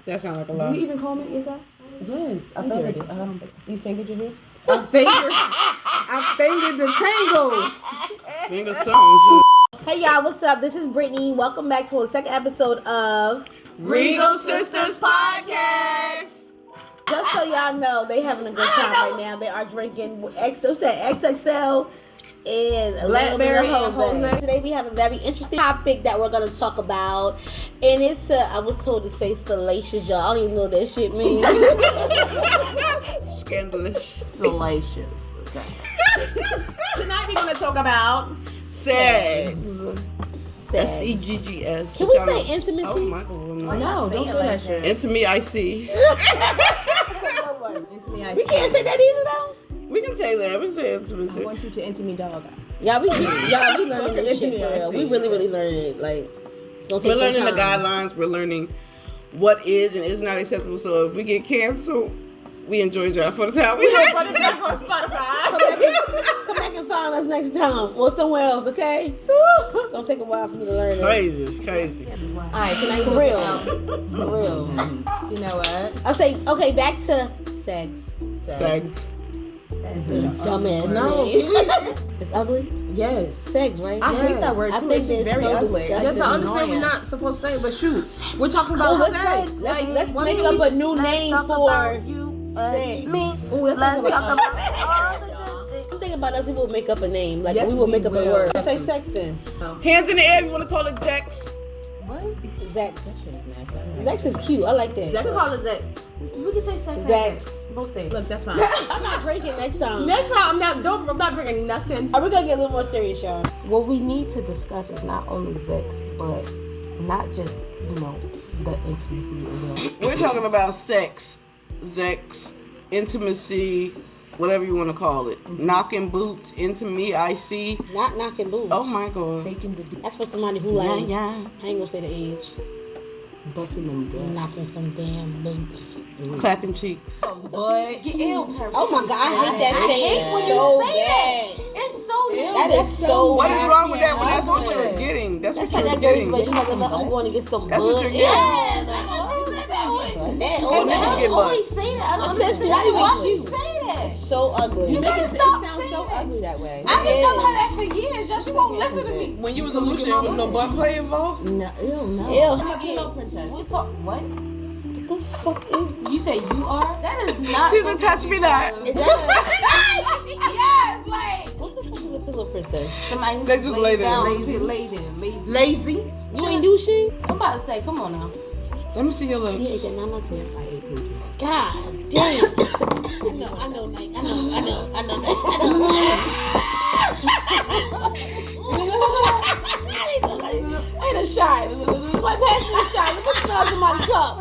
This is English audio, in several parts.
That sounds like a lot. Do you even call me Isa? Yes, I felt it. You fingered your head? I fingered the tango. Finger something. Hey y'all, what's up? This is Brittney. Welcome back to the second episode of Reegal Sisters podcast. Just so y'all know, they having a good time right now. They are drinking XXL and a Blackberry little and bit of Jose. Jose. Today we have a very interesting topic that we're going to talk about. And it's, I was told to say salacious, y'all. I don't even know what that shit means. Scandalous. Salacious. Okay. Tonight we're going to talk about Seggs. S-E-G-G-S. Can we say intimacy? Oh my God. No, don't say that shit. Into me, I see. We can't say that either, though. We can say that. We can say intimacy. I want you to enter me, dog. Y'all, we learning this shit for real. We really learning it. Like, it's gonna take We're learning the some time. guidelines. We're learning what is and is not acceptable. So if we get canceled, we enjoy y'all for the time. We have fun on Spotify. Come back and find us next time or somewhere else, okay? It's gonna take a while for me to learn it. Crazy. It's crazy. All right, tonight For real. For real. You know what? I'll say, okay, back to sex. Seggs. Dumbass. No. name. It's ugly? Yes. Sex, right? I hate that word I too. think It's very so ugly. disgusting. Yes, I understand Annoying. we're not supposed to say it, but shoot, we're talking Well, about let's sex. let's what make do up we- a new name for sex. Me. Ooh, let's talk about all the good things. I'm thinking about us, we will make up a name. Like, Yes, we will we make up a will. word. Let's say sex then. Hands in the air. You want to call it Zex? What? Zex. Zex is cute. I like that. Zex. We call it Zex. We can say sex. Zex. Both things. Look, that's fine. I'm not drinking next time. Next time, I'm not bringing nothing. Are we gonna get a little more serious, y'all? What we need to discuss is not only sex, but not just, the intimacy. We're talking about sex, Zex, intimacy, whatever you want to call it. Knocking boots into me, I see. Not knocking boobs. Oh my God. Taking the That's for somebody who like. Yeah. I ain't gonna say the age. busting them guts. Knocking some damn boots. Clapping cheeks. But Oh my God, I hate that saying when you so say bad. It's so That is so. What is wrong with that when nasty that's what and you're getting? That's That's what like you're that girl's getting. but you have to let I'm going to get some That's what bud. you're getting. Yeah. That Oh, niggas get butt. always say that. I don't I'm just understand why ugly. she say that. It's so ugly. You make gotta it stop sound saying so that. ugly that way. I've been telling her that for years. Just she won't listen to me. When you was a Lucia, there was no butt play involved? No, no. Ew. I'm a pillow princess. We talk what? What the fuck is You say you are? That is not. She's a touch me not. Is that Yes, like what the fuck is a pillow princess? somebody who They just lay down. lazy. Lazy. You ain't do shit? I'm about to say, come on now. Let me see your You lips. ate that nine Yes, I ate coochie. God damn. I know, Nate. I ain't a shot. Like, pass me a shot. Look at the smells in my cup.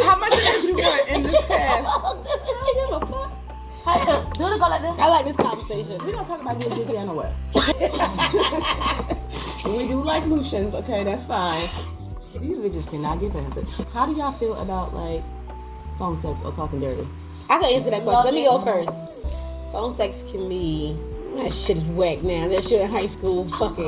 How much did you want in this cast? Hey, do it go like this? I like this conversation. We don't talk about getting busy anyway. We do like Lucians, okay, that's fine. These bitches cannot get past it. How do y'all feel about like phone sex or talking dirty? I can answer that question. Let me go first. Phone sex can be. That shit is whack now. That shit in high school. Fuck it.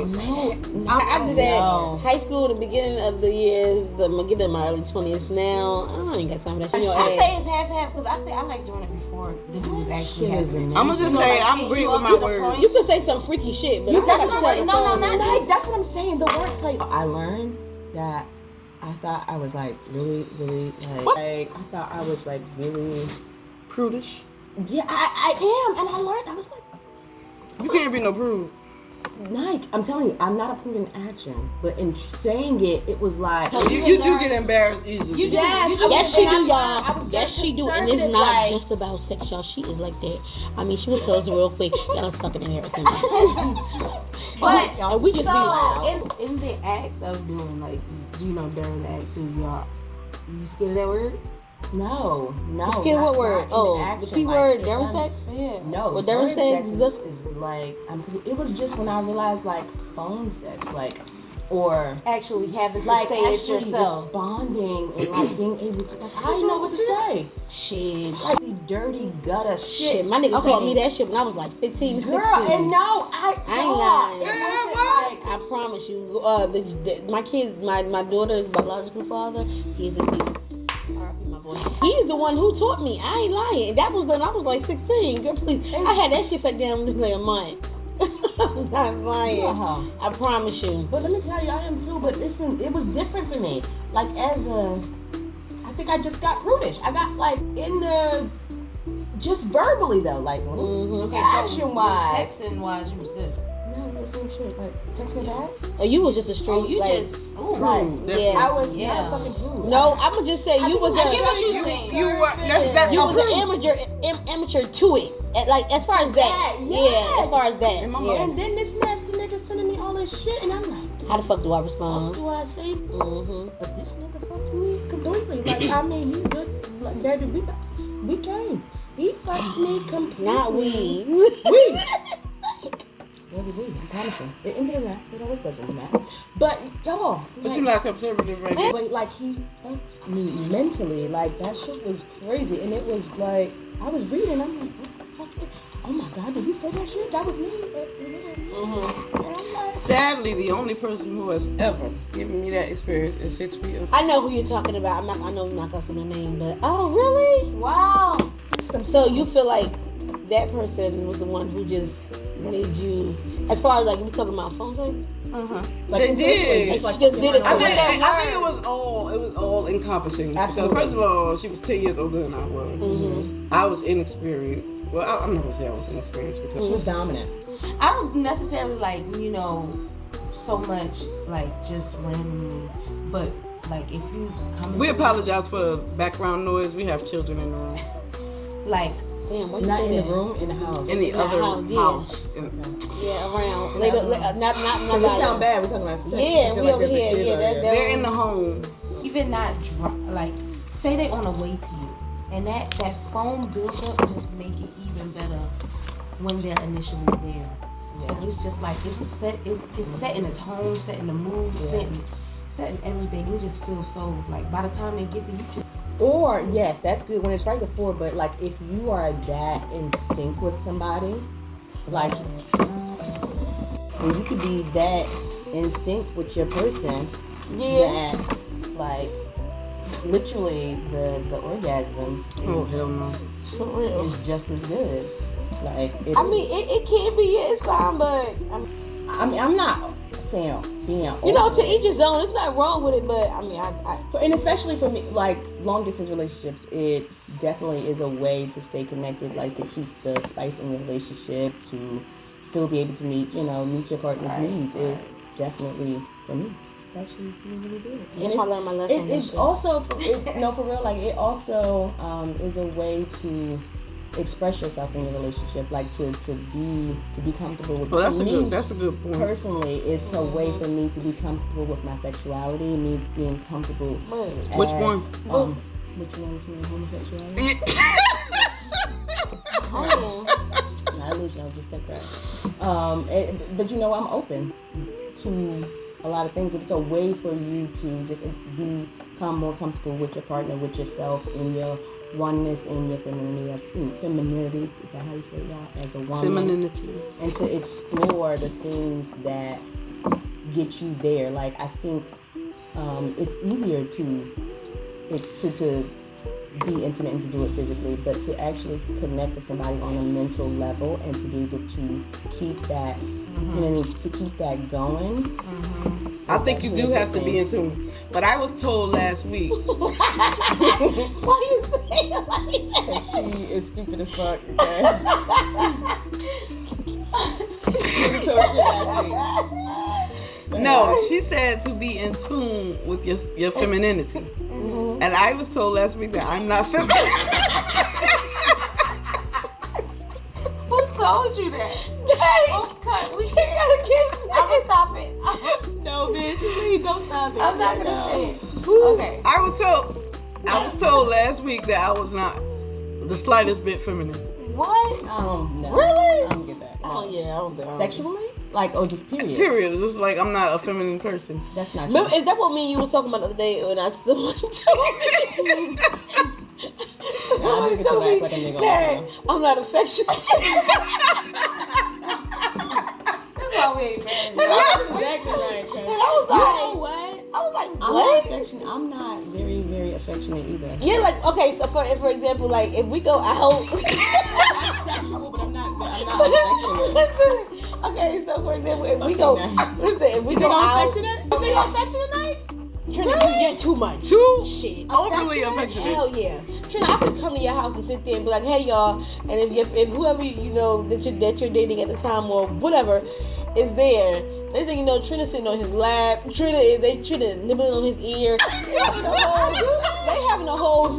After that, No. high school, the beginning of the years, I'm getting in my early 20s now. I ain't got time for that shit. I say it's half because I say I like doing it before the dudes actually Shit have is it. amazing. I'm gonna just say I'm agree with my words. You can say some freaky shit, but I'm not That's gonna what say I'm the phone. no, That's what I'm saying. The wordplay. I learned that I thought I was like really I thought I was like really Prudish. yeah I am, and I learned I was like You can't be no prude. Nike. I'm telling you, I'm not approving action, but in saying it, it was like You do get embarrassed easily. Yes, she do, y'all. Yes, she do, and it's not like- just about sex, y'all. She is like that. I mean, she will tell us real quick. Y'all are fucking and everything. But And we just be so in the act of doing like during the act too, y'all, you scared of that word? No. Scared what word? Not Oh, action, the P like, word, if during I'm- sex? Yeah. No, Well, during sex is like it was just when I realized like phone sex, like or Actually having to like say it actually yourself. responding and like being able to like I didn't know what to say. Shit. Like the dirty gutter Shit, my nigga taught me that shit when I was like 15, 16. Girl, and no, I ain't lying. It wasn't like I promise you, my kids, my daughter's biological father, he's a thief. R.I.P. my boy. He's the one who taught me. I ain't lying. That was when I was like 16. Girl, please. I had that shit put down within a month. I'm not lying. I promise you. But let me tell you, I am too. But listen, it was different for me. Like I think I just got prudish. I got like in the just verbally though, like action wise. Texting wise, you was good. No, the same shit. Like text me back. Oh, you was just a straight. You like, just. Right. Yeah. I was Yeah. not fucking prude. No, I'm gonna just say you was I get what you're saying. You were that's you was an approved. amateur to it. Like as far as that. Yes. Yeah, as far as that. And my Yeah. And then this nasty nigga sending me all this shit, and I'm like, How the fuck do I what respond? do I say? Mm-hmm. But this nigga fucked me completely. Like I mean, he good. Like baby, we came. He fucked me completely. Not we. We. Baby, we. I promise you. It ended in that. It always does end in that. But y'all. But you're not conservative right now. But like he fucked me mentally. Like that shit was crazy, and it was like I was reading. I'm like, what the fuck? Oh my god, did he say that shit? That was me. And I'm like, Sadly, the only person who has ever given me that experience is 6 feet. I know who you're talking about. I know I'm not gonna say no name, but oh really? Wow. So you feel like that person was the one who just made you, as far as like we talking about phone sex? like They intentionally, did. just like She just did it. I With think, that I think it was all encompassing. Absolutely. So first of all, she was 10 years older than I was. Mm-hmm. I was inexperienced. Well, I'm not gonna say I was inexperienced because She was dominant. I don't necessarily like, so much like just randomly, but like if you come. we apologize for the background noise. We have children in the room. Like Damn, what you Not say in the that? room, in the house. In the In the other house, yeah. house. Yeah, around. Later, not Cause it like sound bad. We're talking about sex. Yeah, I feel we like over there's a here. kid Yeah, out that- here. that- They're in the home. even not like say they on the way to you, and that phone build up just make it even better when they're initially there. So it's just like it's setting the tone, setting the mood, setting everything. You just feel so like by the time they get there, you just. Or yes, that's good when it's right before. But like if you are that in sync with somebody, like when you could be that in sync with your person, that like literally the orgasm Oh hell no. for real. is just as good. Like it, I mean, it can be, yeah, it's fine, but I'm not saying being to each his own. It's not wrong with it, but I mean, and especially for me, like long distance relationships, it definitely is a way to stay connected, like to keep the spice in your relationship, to still be able to meet your partner's needs. It definitely, for me, it's actually really good. that's why I learned my lesson. It also, for real, like it also is a way to express yourself in your relationship, like to be comfortable with. Well, that's me, a good point. Personally, it's a way for me to be comfortable with my sexuality, me being comfortable. Which one? Which one is your homosexuality? Not illusion, I was just temporary. But I'm open to a lot of things. It's a way for you to just become more comfortable with your partner, with yourself, in your oneness, in your femininity. Is that how you say that? As a woman. Femininity. And to explore the things that get you there. Like I think it's easier to be intimate and to do it physically, but to actually connect with somebody on a mental level and to be able to keep that, to keep that going. I think you do have to be in tune. But I was told last week. Why you say it like that? She is stupid as fuck, okay? She told shit last week. No, she said to be in tune with your femininity. And I was told last week that I'm not feminine. Who told you that? Okay, we can't. I'm gonna stop it. No, bitch, please don't stop it. I'm not gonna say it. Okay. I was told I was told last week that I was not the slightest bit feminine. What? No. Really? I don't get that. No. Oh yeah, I don't think. Sexually? Like, oh, just period. Period. It's just like I'm not a feminine person. That's not Remember, true. is that what me and you were talking about the other day when I someone told me? Nah, I'm gonna act like a nigga all the Man, time. I'm not affectionate. That's why we ain't married. That's exactly right. And I was like, You know what? I was like, I'm not what? affectionate. I'm not very, very affectionate either. Yeah, like okay, so for example, like if we go out. I'm sexual, but I'm not affectionate. Listen, okay, so for example, if we Okay, go, nice. listen, if we You go think I'm out, affectionate? You think I'm affectionate, Nate? Trina, you're too much. Too Shit. overly affectionate. Hell yeah, Trina, I could come to your house and sit there and be like, hey y'all, and if whoever you know that you're dating at the time or whatever is there. Next thing you know, Trina sitting on his lap. Trina nibbling on his ear. They having a whole. I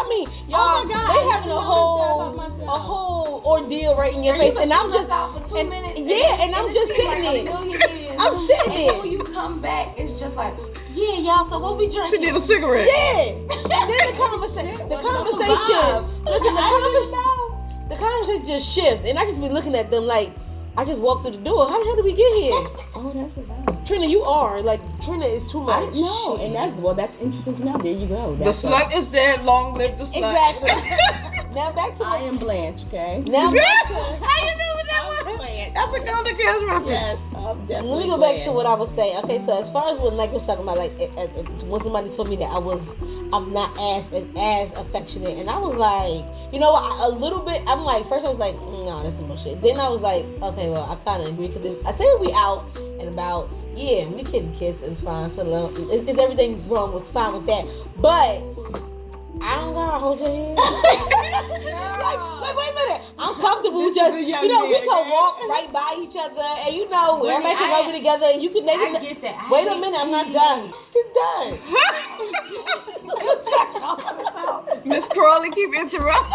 mean, y'all. Oh my God, they I having didn't a know that about a myself. whole ordeal right in your Girl, you face, and I'm just out for 2 minutes. and I'm just sitting like there. a million years. I'm sitting And there. when you come back, it's just like, yeah, y'all. So what we drinking? She did a cigarette. Yeah. And then the conversation. Listen, the conversation just shifts, and I just be looking at them like, I just walked through the door. How the hell did we get here? Oh, that's a vibe. Trina, you are like Trina is too I much. know, and that's interesting to know. There you go. That's The slut is dead. Long live the slut. Exactly. Now back to I am Blanche, okay? now back to How you know what that was? That's a Golden Girls reference. Yes, I'm definitely let me go back to Blanche. what I was saying. Okay, so as far as what Nike was talking about, like when somebody told me that I'm not as affectionate, and I was like, you know, a little bit. I'm like, first I was like, no, that's some bullshit. Then I was like, okay, well, I kind of agree because I say we out and about. Yeah, we can kiss. It's fine. So is everything wrong with fine with that? But I don't gotta hold your hand. like, wait a minute. I'm comfortable This just, is a you young know, we man, can okay? walk right by each other, and you know, Brittney, everybody can go together, and you can. I get that. Wait a minute, I'm not done. It's done. Miss Crawley keep interrupting.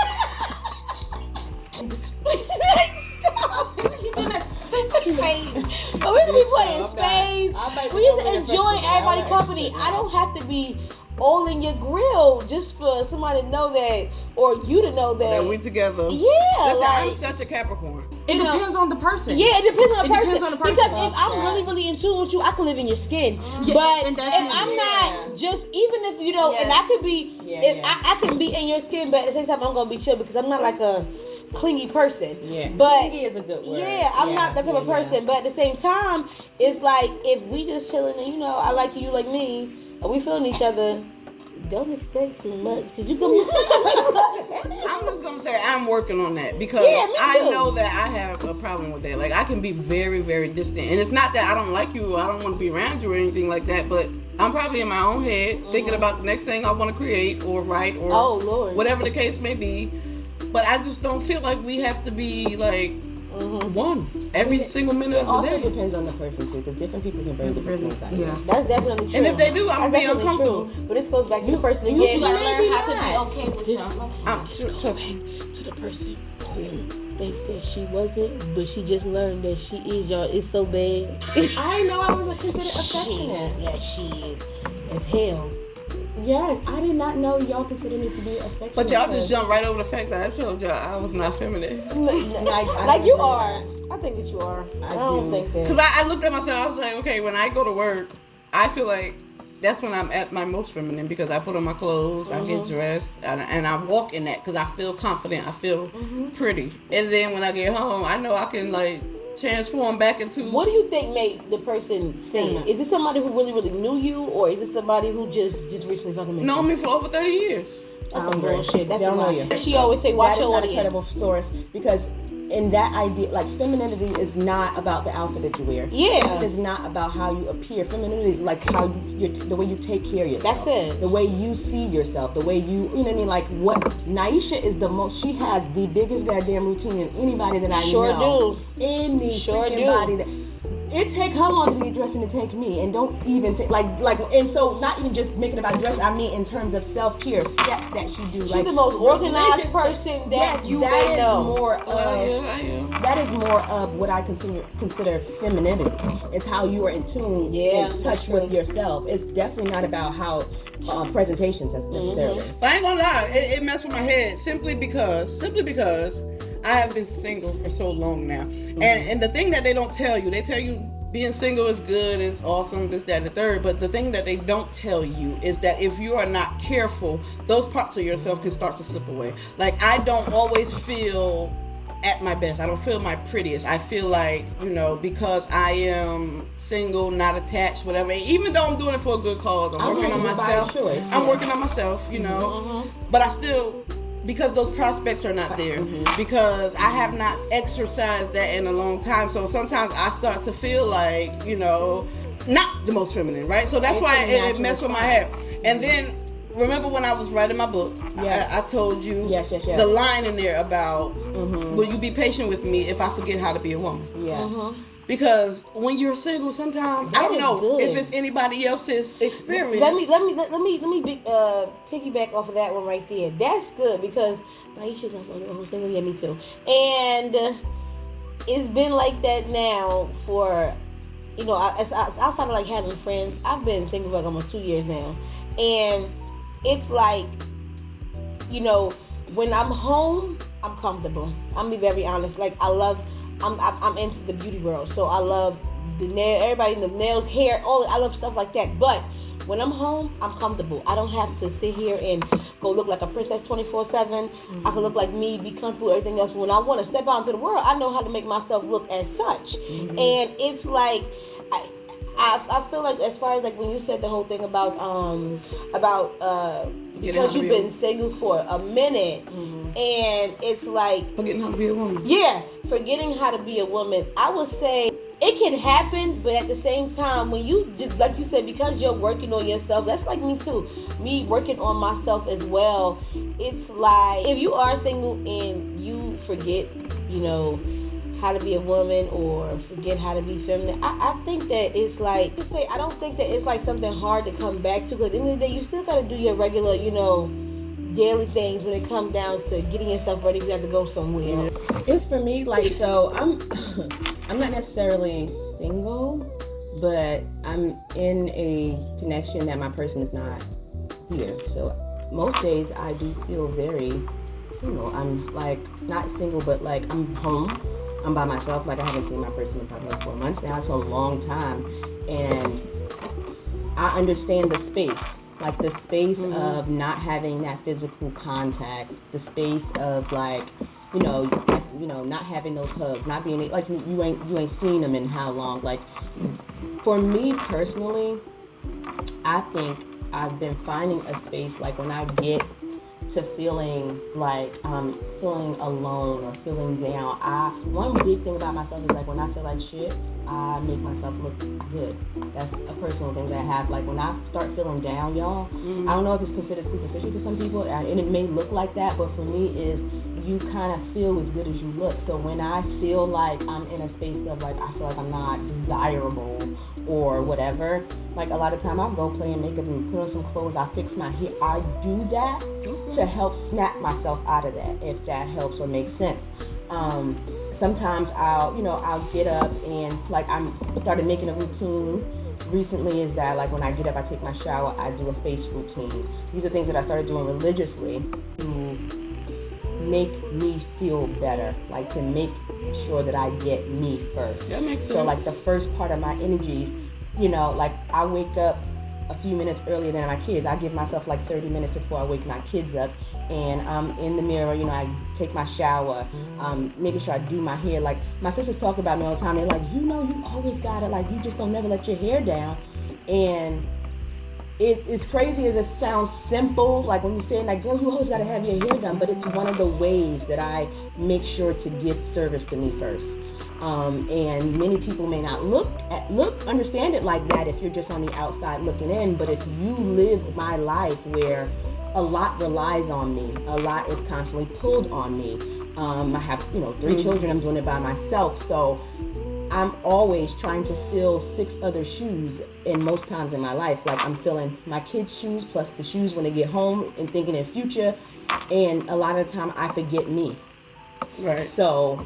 But we're gonna be playing spades. We just enjoying everybody's company. I don't have to be all in your grill just for somebody to know that, or you to know that. That we together. Yeah, Listen, like, I'm such a Capricorn. It depends on the person. yeah, it depends on the It person. depends on the person. Because if I'm Yeah. really, really in tune with you, I can live in your skin. Yeah, But and if that's I'm me. not, just even if you know, and Yes. I could be, if I can be in your skin, but at the same time, I'm gonna be chill because I'm not like a clingy person. Yeah, But clingy is a good word. yeah, I'm not that type of person. But at the same time, it's like if we just chilling and you know, I like you, you like me, and we feeling each other. Don't expect too much because you can. I'm just gonna say I'm working on that because Yeah, me I too. know that I have a problem with that. Like I can be very, very distant, and it's not that I don't like you, or I don't want to be around you or anything like that. But I'm probably in my own head thinking about the next thing I want to create or write or Oh Lord. whatever the case may be. But I just don't feel like we have to be like one every single minute It of the also day. depends on the person too, because different people can bring different things out. Yeah. That's definitely true. And if they do, I'm gonna be That's definitely uncomfortable. true. But this goes back to the person you again. You gotta Maybe learn how to not. be okay with yourself. Trust me. To the person who thinks that she wasn't, but she just learned that she is, y'all. It's so bad. I know I was considered affectionate. Yeah, she is. As hell. Yes, I did not know y'all considered me to be affectionate. But y'all just jump right over the fact that I felt y'all I was not feminine. Like you are. I think that you are. I don't do. think that. Because I looked at myself, I was like, okay, when I go to work, I feel like that's when I'm at my most feminine because I put on my clothes, I get dressed, and I walk in that because I feel confident, I feel pretty. And then when I get home, I know I can like transform back into. What do you think made the person say it? Is it somebody who really, really knew you, or is it somebody who just recently fucking met known you? me for over 30 years. That's some bullshit. That's Don't know some you. She always say, watch That is your not a audience. credible source because in that idea, like femininity is not about the outfit that you wear. Yeah. It is not about how you appear. Femininity is like how the way you take care of yourself. That's it. The way you see yourself. The way you know what I mean. Like what Niesha is the most. She has the biggest goddamn routine than anybody that I Sure know. do. Any Sure freaking do. body that. it take her longer to get dressed than it take me, and don't even think and so not even just making about dress. I mean in terms of self-care steps that she do. She's the most organized person that you may know. More of, I am. That is more of what I consider femininity. It's how you are in tune, in touch with yourself. It's definitely not about how presentations necessarily. But I ain't gonna lie, it messed with my head simply because I have been single for so long now. And the thing that they don't tell you, they tell you being single is good, it's awesome, this, that, and the third. But the thing that they don't tell you is that if you are not careful, those parts of yourself can start to slip away. Like, I don't always feel at my best. I don't feel my prettiest. I feel like, because I am single, not attached, whatever. Even though I'm doing it for a good cause, I'm working on myself. I'm working on myself, But I still, because those prospects are not there, because I have not exercised that in a long time. So sometimes I start to feel like, not the most feminine, right? So that's why it messed with my head. And then, remember when I was writing my book, I told you the line in there about, will you be patient with me if I forget how to be a woman? Yeah. Because when you're single, sometimes I don't know if it's anybody else's experience. Let me piggyback off of that one right there. That's good because Niesha's not the only one who's single. Yeah, me too. And it's been like that now for, outside of like having friends. I've been single for like almost 2 years now, and it's like, when I'm home, I'm comfortable. I'm gonna be very honest. Like I'm into the beauty world, so I love the everybody, the nails, hair, I love stuff like that. But when I'm home, I'm comfortable. I don't have to sit here and go look like a princess 24/7. I can look like me, be comfortable, everything else. But when I want to step out into the world, I know how to make myself look as such. And it's like, I feel like, as far as like when you said the whole thing about because you've been single for a minute, and it's like forgetting how to be a woman. Yeah, forgetting how to be a woman. I would say it can happen, but at the same time, when you just like you said, because you're working on yourself, that's like me too. Me working on myself as well. It's like if you are single and you forget, how to be a woman or forget how to be feminine, I think that it's like, I don't think that it's like something hard to come back to, because at the end of the day, you still got to do your regular, daily things when it comes down to getting yourself ready if you have to go somewhere. It's for me, like, so I'm not necessarily single, but I'm in a connection that my person is not here. So most days I do feel very single. I'm like not single, but like I'm home. I'm by myself. Like I haven't seen my person in probably like 4 months now. It's a long time, and I understand the space. Like the space of not having that physical contact, the space of like, not having those hugs, not being like you ain't seen them in how long. Like for me personally, I think I've been finding a space like when I get to feeling like I'm feeling alone or feeling down. One big thing about myself is like when I feel like shit, I make myself look good. That's a personal thing that I have. Like when I start feeling down, y'all, I don't know if it's considered superficial to some people, and it may look like that, but for me is you kind of feel as good as you look. So when I feel like I'm in a space of like I feel like I'm not desirable or whatever, like a lot of time I'll go play in makeup and put on some clothes, I fix my hair. I do that to help snap myself out of that, if that helps or makes sense. Sometimes I'll get up and like I'm started making a routine recently is that like when I get up, I take my shower, I do a face routine. These are things that I started doing religiously to make me feel better, like to make sure that I get me first. That makes sense. So like the first part of my energies, like I wake up a few minutes earlier than my kids. I give myself like 30 minutes before I wake my kids up, and I'm in the mirror, I take my shower, making sure I do my hair. Like my sisters talk about me all the time. They're like, you always gotta, like, you just don't never let your hair down. And it's crazy as it sounds simple, like when you say like, girl, you always gotta have your hair done, but it's one of the ways that I make sure to give service to me first. And many people may not understand it like that if you're just on the outside looking in, but if you lived my life where a lot relies on me, a lot is constantly pulled on me. I have, 3 children, I'm doing it by myself, so I'm always trying to fill 6 other shoes in most times in my life. Like I'm filling my kids' shoes plus the shoes when they get home and thinking in future. And a lot of the time I forget me. Right. So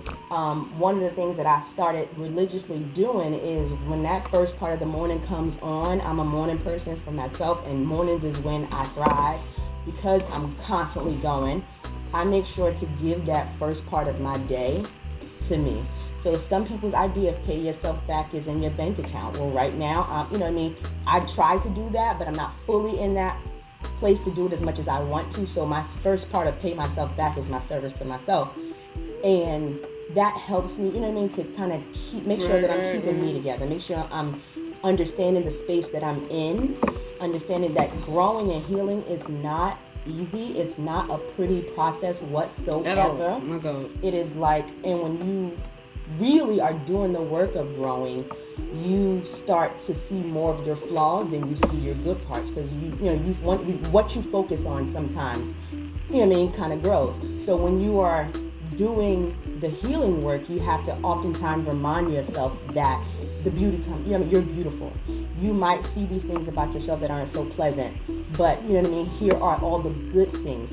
one of the things that I started religiously doing is when that first part of the morning comes on, I'm a morning person for myself, and mornings is when I thrive because I'm constantly going. I make sure to give that first part of my day to me. So some people's idea of pay yourself back is in your bank account. Well, right now, you know what I mean? I try to do that, but I'm not fully in that place to do it as much as I want to. So my first part of pay myself back is my service to myself. And that helps me, you know what I mean, to kind of make sure that I'm keeping me together, make sure I'm understanding the space that I'm in, understanding that growing and healing is not easy. It's not a pretty process whatsoever. At all. Oh my God. It is like, and when you really are doing the work of growing, you start to see more of your flaws than you see your good parts, because what you focus on sometimes, you know what I mean, kind of grows. So when you are doing the healing work, you have to oftentimes remind yourself that the beauty comes, you know, you're beautiful. You might see these things about yourself that aren't so pleasant, but you know what I mean, here are all the good things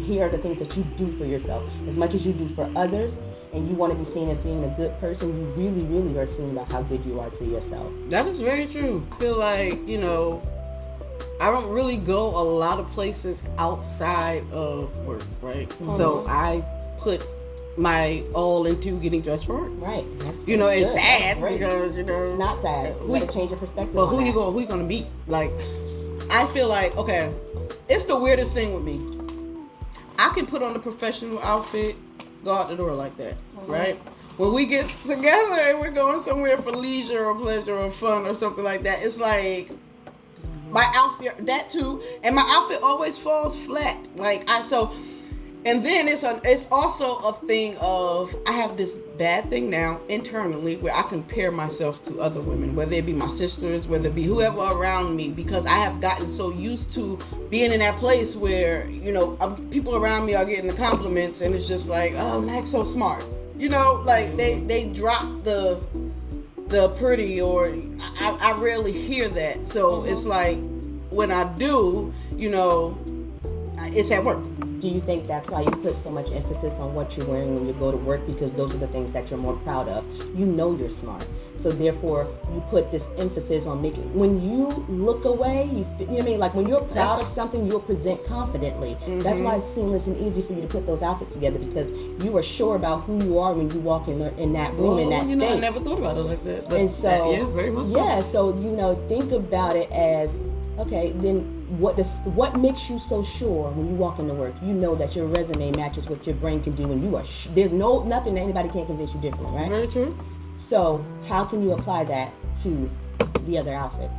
here are the things that you do for yourself. As much as you do for others, and you want to be seen as being a good person, you really, really are seeing about how good you are to yourself. That is very true. I feel like, you know, I don't really go a lot of places outside of work, right? Mm-hmm. So I put my all into getting dressed for work. Right. You know, it's sad because, you know, it's not sad. You gotta change your perspective. But who you gonna meet? Like, I feel like, okay, it's the weirdest thing with me. I can put on a professional outfit, go out the door like that, right? When we get together and we're going somewhere for leisure or pleasure or fun or something like that, it's like my outfit, that too, and my outfit always falls flat. And then it's also a thing of, I have this bad thing now internally where I compare myself to other women, whether it be my sisters, whether it be whoever around me, because I have gotten so used to being in that place where, you know, people around me are getting the compliments, and it's just like, oh, Mac's so smart. You know, like they drop the pretty, or I rarely hear that. So it's like, when I do, you know, it's at work. Do you think that's why you put so much emphasis on what you're wearing when you go to work? Because those are the things that you're more proud of. You know you're smart. So therefore, you put this emphasis on making, when you look away, you know what I mean? Like when you're proud of something, you'll present confidently. Mm-hmm. That's why it's seamless and easy for you to put those outfits together, because you are sure about who you are when you walk in that room, in that space. I never thought about it like that. But and so, yeah, very much so. Yeah, so, you know, think about it as, okay, then what makes you so sure when you walk into work? You know that your resume matches what your brain can do, and you are there's nothing that anybody can convince you differently, right? Very true. So how can you apply that to the other outfits?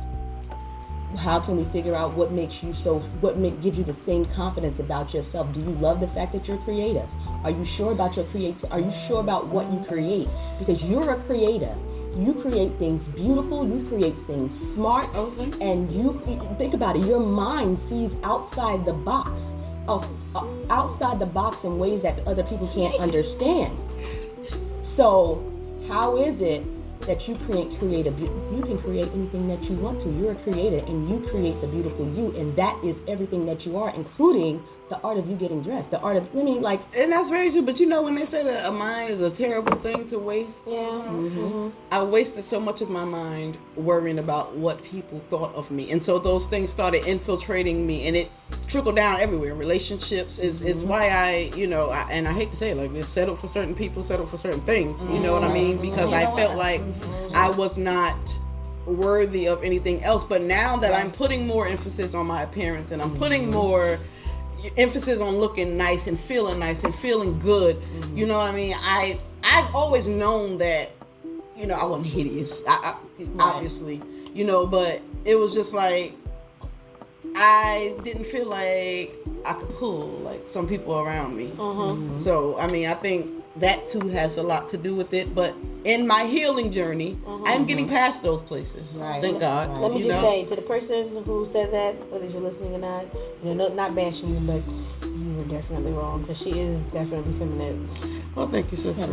How can we figure out what makes you gives you the same confidence about yourself? Do you love the fact that you're creative? Are you sure about your Are you sure about what you create? Because you're a creator. You create things beautiful, you create things smart, and you think about it, your mind sees outside the box in ways that other people can't understand. So how is it that you you can create anything that you want to? You're a creator, and you create the beautiful you, and that is everything that you are, including the art of you getting dressed, the art of, and that's very true. But you know, when they say that a mind is a terrible thing to waste, I wasted so much of my mind worrying about what people thought of me, and so those things started infiltrating me, and it trickled down everywhere. Relationships is why I hate to say it like this, settled for certain people, settled for certain things. You know what I mean? Because I felt like I was not worthy of anything else. But now that I'm putting more emphasis on my appearance, and I'm putting more emphasis on looking nice and feeling good, you know what I mean? I've always known that, you know, I wasn't hideous, obviously, you know, but it was just like, I didn't feel like I could pull like some people around me. So, I mean, I think that too has a lot to do with it, but in my healing journey, I'm getting past those places. Right. Thank God. Let me just say to the person who said that, whether you're listening or not, you know, not bashing you, but you were definitely wrong, because she is definitely feminine. Oh, thank you, sister.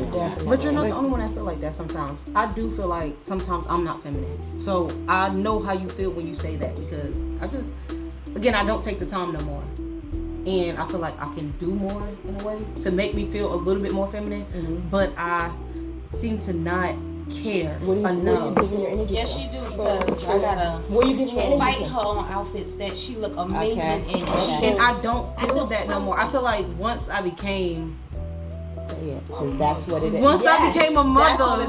But you're not the only one that feel like that sometimes. I do feel like sometimes I'm not feminine. So I know how you feel when you say that because I don't take the time no more. And I feel like I can do more in a way to make me feel a little bit more feminine. Mm-hmm. But I seem to not care enough. What are you giving your energy Yes, to? you do. Because I gotta what are you giving your energy fight to? her on outfits that she look amazing in. And I don't feel that no more. I feel like once I became... Say it, because that's what it is. Once I became a mother,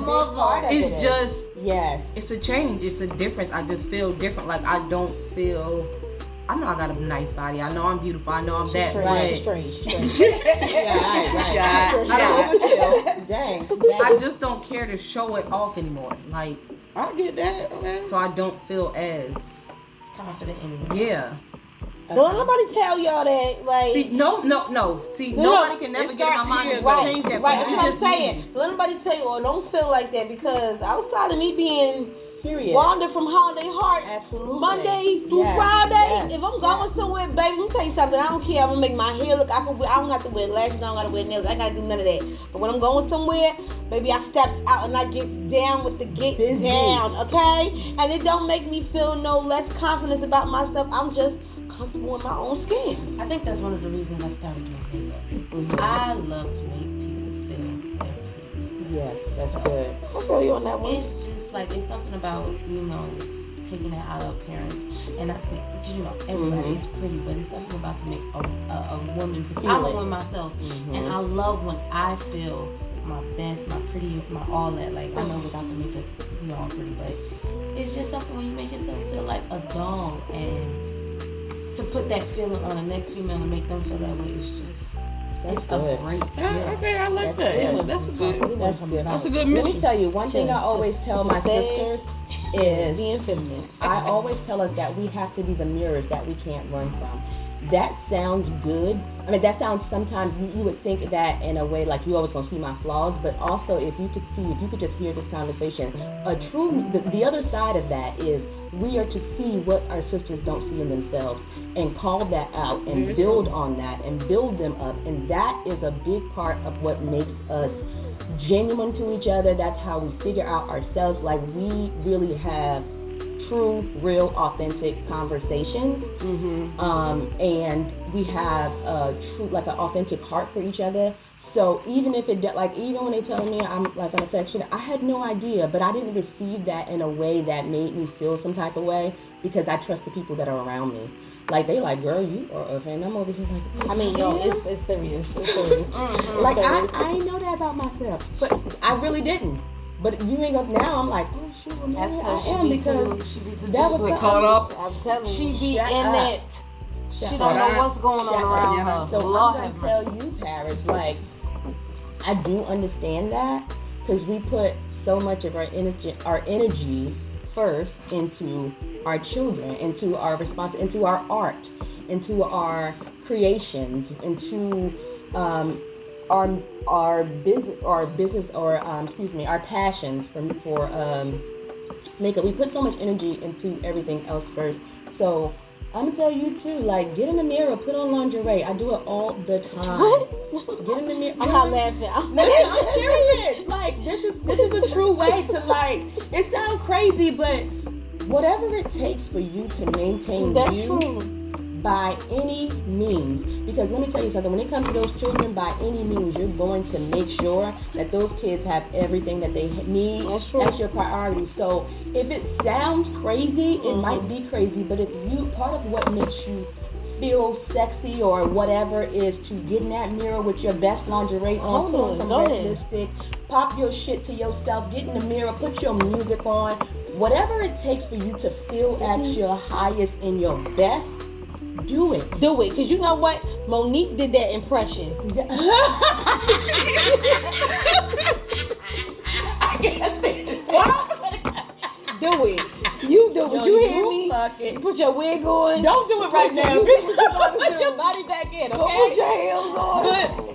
it's just... Yes. It's a change. It's a difference. I just feel different. Like, I don't feel... I know I got a nice body. I know I'm beautiful. I know I'm that. Right. Dang. I just don't care to show it off anymore. Like, I get that. Okay. So I don't feel as confident anymore. Yeah. Don't nobody tell y'all that. Like, see, no. See, nobody can never get in my mind to change that. Right. That's what I'm saying. Don't nobody tell you, or don't feel like that because outside of me being. Wander from Holiday Heart. Absolutely. Monday through Friday. If I'm going somewhere, baby, let me tell you something. I don't care. I'm gonna make my hair look. I don't have to wear lashes. I don't gotta wear nails. I ain't gotta do none of that. But when I'm going somewhere, baby, I steps out and I get down with the get down. Okay? And it don't make me feel no less confidence about myself. I'm just comfortable in my own skin. I think that's one of the reasons I started doing makeup. Mm-hmm. I love to make people feel their place. Yes, that's good. I feel you on that one. It's just like it's something about taking it out of appearance, and I think everybody is pretty, but it's something about to make a woman. Because I'm a woman myself, and I love when I feel my best, my prettiest, my all that. Like I know without the makeup, we all pretty, but it's just something when you make yourself feel like a doll, and to put that feeling on the next female and make them feel that way is just. It's a great. Okay, I like that. That's a good. That's a good mission. Let me tell you one thing. I always tell my sisters is being feminine. I always tell us that we have to be the mirrors that we can't run from. That sounds good. I mean, that sounds sometimes you would think that in a way like you always gonna see my flaws, but also if you could just hear this conversation, the other side of that is we are to see what our sisters don't see in themselves and call that out and build on that and build them up, and that is a big part of what makes us genuine to each other. That's how we figure out ourselves. Like we really have true, real, authentic conversations, and we have a true, like an authentic heart for each other. So even if even when they telling me I'm like an affectionate, I had no idea, but I didn't receive that in a way that made me feel some type of way because I trust the people that are around me. Like they like, girl, you are okay, and I'm over here like, I mean, yo, it's serious. It's serious. Like I know that about myself, but I really didn't. But you hang up now, I'm like, oh shoot, well, that's I am because that was caught up. I'm telling you, she be in it. She don't know what's going on around her. So I'm gonna tell you, Paris, like I do understand that because we put so much of our energy first into our children, into our response, into our art, into our creations, into our business, our passions for makeup. We put so much energy into everything else first. So I'm gonna tell you too, like get in the mirror, put on lingerie. I do it all the time. What? Get in the mirror. I'm not laughing. I'm serious. Like this is a true way to like. It sounds crazy, but whatever it takes for you to maintain by any means, because let me tell you something, when it comes to those children, by any means, you're going to make sure that those kids have everything that they need. That's your priority. So if it sounds crazy, it might be crazy, but if part of what makes you feel sexy or whatever is to get in that mirror with your best lingerie on, put on some red lipstick, pop your shit to yourself, get in the mirror, put your music on, whatever it takes for you to feel at your highest and your best. Do it, because you know what? Monique did that impression. I can't stand it. Do it. You do it. You hear me? You put your wig on. Don't do it right now, bitch. Put your body back in, okay? Put your heels on.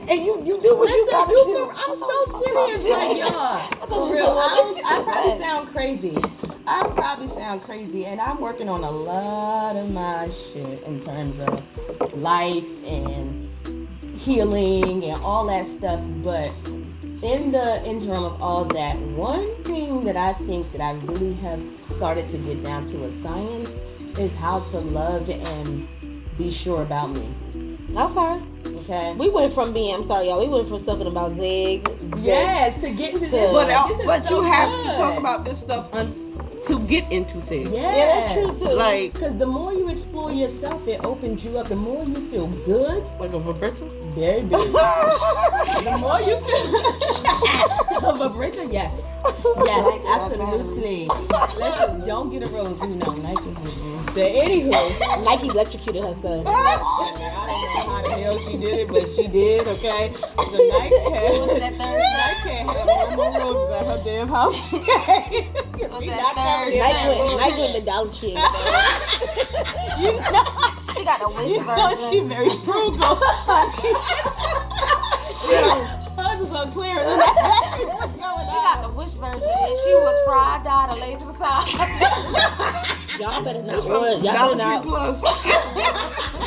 And you do what you gotta do. I'm so serious right y'all. For real. I probably sound crazy. And I'm working on a lot of my shit in terms of life and healing and all that stuff, but in the interim of all that, one thing that I think that I really have started to get down to a science is how to love and be sure about me. Okay. Okay. We went from being, I'm sorry, y'all. We went from talking about Seggs. Yes, to get into this. But this is but so you have good. to talk about this stuff to get into sex. Yes. Yeah, that's true too. Like Because the more you explore yourself, it opens you up. The more you feel good, a vibrator. very big. The more you feel a vibrator, yes. Yes, absolutely. Listen, don't get a rose, you know, Nike. But anywho, Nike electrocuted herself. I don't know how the hell she did it, but she did, okay? So Nike had one more roses at her damn house. Okay? Nike went to Dollar Tree. She got the wish She's version. very frugal. Hers was unclear. She got the wish version, and she was fried, died, and laid to the side. Y'all better not order.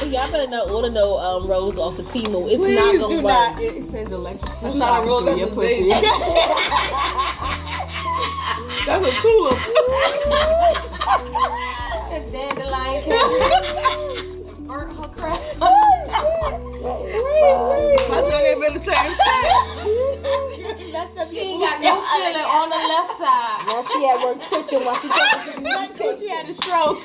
Y'all better not order no rose off of Temu. It's Please not gonna do work. not. It sends electric. That's not a rose, through that's your a pussy. daisy. That's a tulip. And dandelion burnt her crap. My tongue ain't been the same since. She ain't got no feeling on the left side. Now she at work twitching while she talking to me. She had a stroke.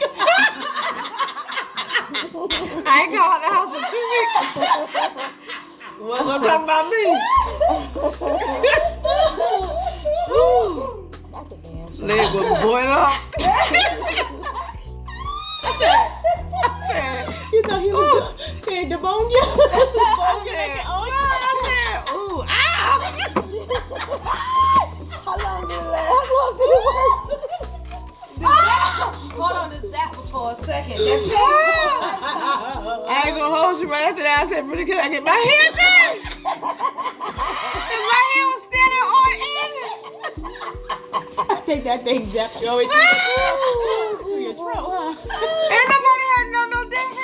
I ain't gone out the house for 2 weeks. What gonna talk about me? That's a damn shame. Leg was boiled up. I said, You thought he was had pneumonia? ooh, ow! How long did it last? How long did it work? Hold on, the zap was for a second. I ain't gonna hold you right after that. I said, Brittney, can I get my hair done? Cause my hair was standing on end. I think that thing zapped you over through your throat, huh? Ain't nobody had no different.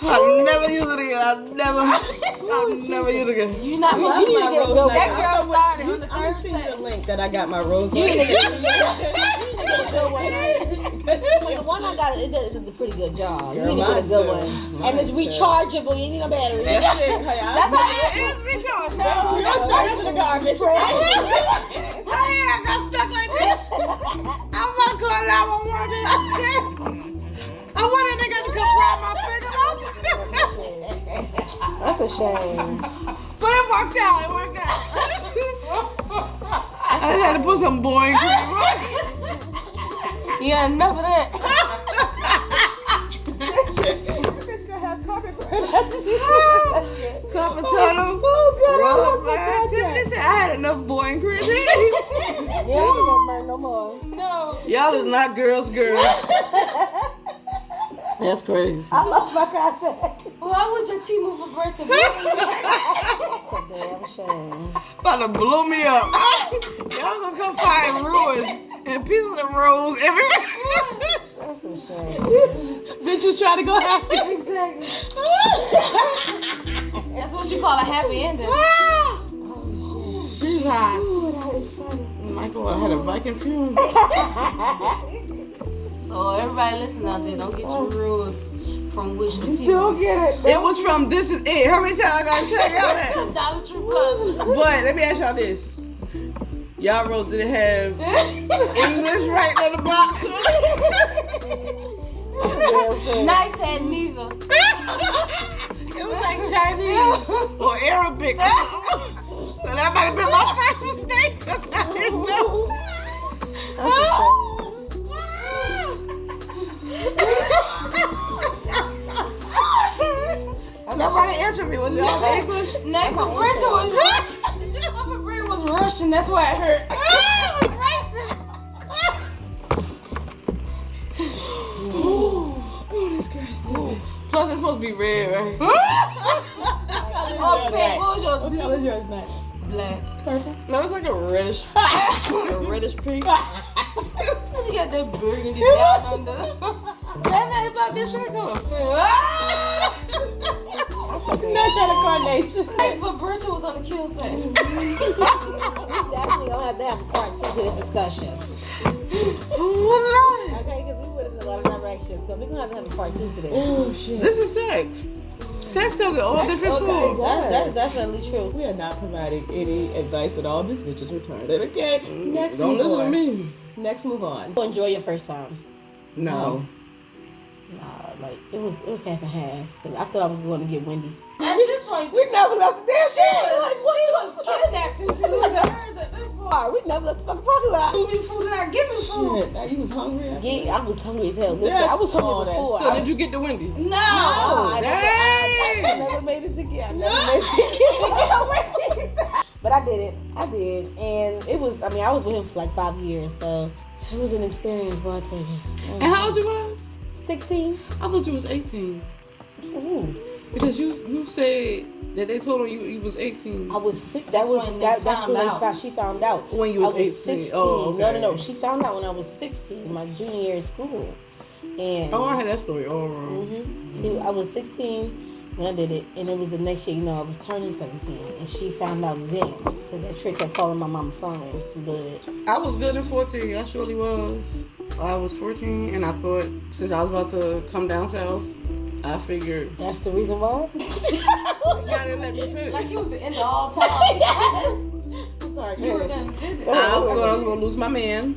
I'll never use it again. I'll never use it again. You not You you need to get a rose go. night. That girl started on the I'm third gonna send you set. the link that I got my rose on. The one I got, it does a pretty good job. You Girl, need to get a mine good too. one. Mine And it's too. rechargeable. You need no battery. That's it. Hey, That's how It is recharged. you don't throw this in the garbage. My hair got stuck like this. I'm about to call 911. I want a nigga to come grab my finger. That's a shame. But it worked out. I just had to put some boring cream on. Yeah, enough of that. Cup of turtle. Rose line. Tiffany said I had enough boring cream. Yeah, you don't burn no more. No. Y'all is not girls. That's crazy. I love my contact. Why would your team move a bird to That's a damn shame. About to blow me up. Y'all gonna come find ruins and pieces of rose everywhere. That's a shame. Bitch was trying to go after. Exactly. That's what you call a happy ending. Jesus. Michael, I had a Viking funeral. So everybody listen out there, don't get your rules from Wish to T. Don't get it. It was from This Is It. How many times I gotta tell y'all that? Dollar Tree Plus. But let me ask y'all this. Y'all Rose didn't have English right on the box. Nights had neither. It was like Chinese or Arabic. So that might have been my first mistake because I didn't know. Nobody answered me. Was y'all English? Night Sabrina was Russian, that's why it hurt. It was racist. Ooh, this girl's stupid. Plus, it's supposed to be red, right? Oh, pink. What was yours? What color is yours, Matt? Black. Purple. No, it's like a reddish pink. You got that burgundy down under. That ain't about this shirt color. Not that incarnation. Hey, but Bertha was on the kill set. We definitely gonna have to have a part 2 to this discussion. Okay, because we went in a lot of directions, but we're gonna have to have a part 2 to this. Oh shit. This is sex. Sex comes in all different forms. That's definitely true. We are not providing any advice at all. This bitch is retarded. Okay. Next Don't move listen to on. me. Next move on. Enjoy your first time. No. Nah, like it was half and half. Cause I thought I was going to get Wendy's. At this point, We never left the damn thing. like, what was kidnapped into hers at this point. We never left the fucking parking lot. Give me food and I give me food. Shit, now you was hungry. Yeah, I was hungry as hell. Listen, That's I was hungry all that. before. So did you get the Wendy's? No. I Dang. never made it to get. I never made it to get. But I did it. I did, and it was. I mean, I was with him for like 5 years, so it was an experience. Boy, I tell you. And how old you was? 16. I thought you was 18. Ooh. Because you said that they told her you was 18. I was sick. That's when they found out. She found out. When you was I was 18. 16. Oh, okay. No. She found out when I was 16, my junior year in school. And Oh, I had that story all wrong. I was 16 when I did it, and it was the next year. I was turning 17, and she found out then because that trick kept calling my mama's phone. But I was good at 14. I surely was. I was 14, and I thought since I was about to come down south, I figured. that's the reason why. You gotta let me finish. Like it was the end of all time. I'm sorry. You were gonna visit. I thought I was gonna lose my man.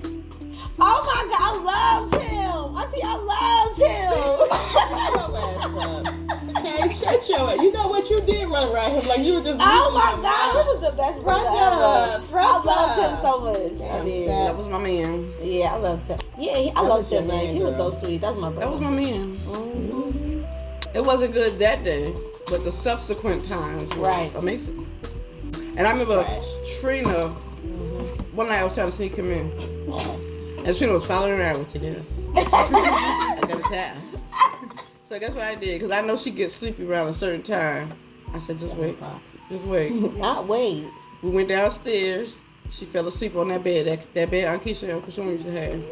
Oh my God, I loved him. Auntie, I loved him. Okay, shut your ass. You know what you did run around him like you were just. Oh my God, he was the best brother ever. I loved him so much. I did. That was my man. Yeah, I loved him. Yeah, I That loved was your him, man. man, He was so girl. sweet. That was my brother. That was my man. Mhm. It wasn't good that day, but the subsequent times were Right. amazing. And I remember Trash. Trina. One night I was trying to sneak him in, and Trina was following around with you there. I got a time. So guess what I did? Because I know she gets sleepy around a certain time. I said, just wait. Just wait. Not wait. We went downstairs. She fell asleep on that bed. That bed Aunt Keisha and Uncle Sean used to have.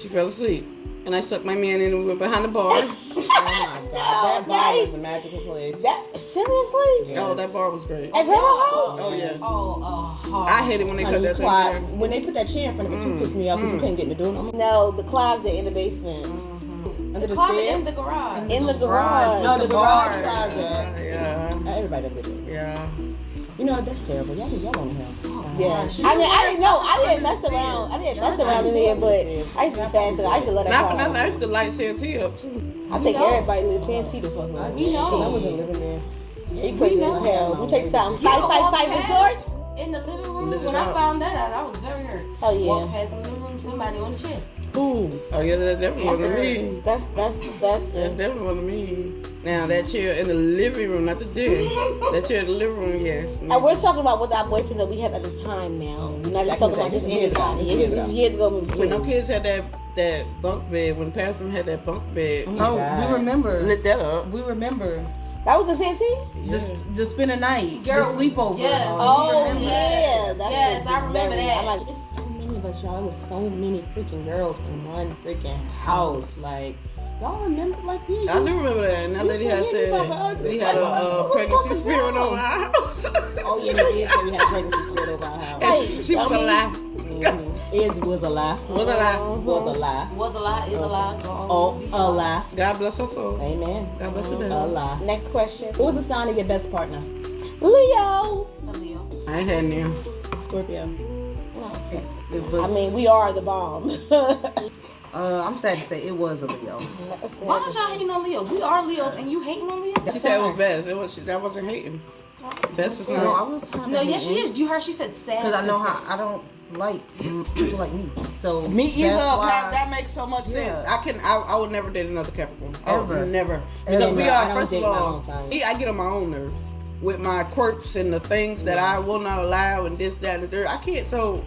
She fell asleep. And I stuck my man in and we went behind the bar. Oh my God, that bar was a magical place. Seriously? Oh, that bar was great. At Grandma's house? Oh, yes. Oh, I hate it when they cut Honey, that thing Clyde, there. when they put that chair in front of it, you pissed me off because you couldn't get in the door no more. No, the closet in the basement. Under the closet stairs. in the garage. In the garage. No, the bar. garage closet. Yeah. Everybody did it. Yeah. You know that's terrible. Y'all don't know. Yeah. I mean, I didn't know. I didn't mess around. I didn't mess around in there, but I used to be fast. I used to let that Not for car. nothing. I used to light Santee up too. I think everybody lives Santee the fuck up. You know. I wasn't living there. You crazy as hell. We take something. You know, Fight, walk Miss past George. In the living room, Live it when I up. found that out, I was very hurt. Oh yeah. Walk past in the living room, somebody on the chair. Ooh. Oh yeah, that one to me. That's That's just. definitely one to me. Now that chair in the living room, not the den. That chair in the living room, yes. And we're talking about what our boyfriend that we have at the time now. We're not just talking about this Years ago. anybody. This is years ago. When no kids had that bunk bed, when Pastor had that bunk bed, Oh, we remember. lit that up. We remember That was in Santee? the spend a night, Girl, the sleepover. yes. Oh, remember? yeah. That's Yes, a I remember very- that. I'm like, It's so many of us, y'all. It was so many freaking girls in one freaking house. Like, y'all remember? Like, we. I do remember that. And that lady had said we had a pregnancy spirit over our house. Oh yeah, we did say we had a pregnancy spirit over our house. And she was a lie. It was a lie. Was a lie. Was a lie. Was a lie, is a lie. Go on. Oh, a lie. God bless her soul. Amen. God bless her A devil. lie. next question. What was the sign of your best partner? Leo. A Leo. I ain't had none. Scorpio. It was, I mean, we are the bomb. I'm sad to say it was a Leo. Why don't y'all hating on Leos? We are Leos and you hating on Leos? She said it was best. That wasn't hating. Best is No, I not. was kind of No, yes she is. You heard she said sad. Because I know how I don't like people like me. So Me either. that's why- That makes so much sense. Yeah. I would never date another Capricorn. I would Ever. never. Because Ever. we I are, don't first date of my all, own sign. I get on my own nerves with my quirks and the things that I will not allow and this, that, and the third. I can't. So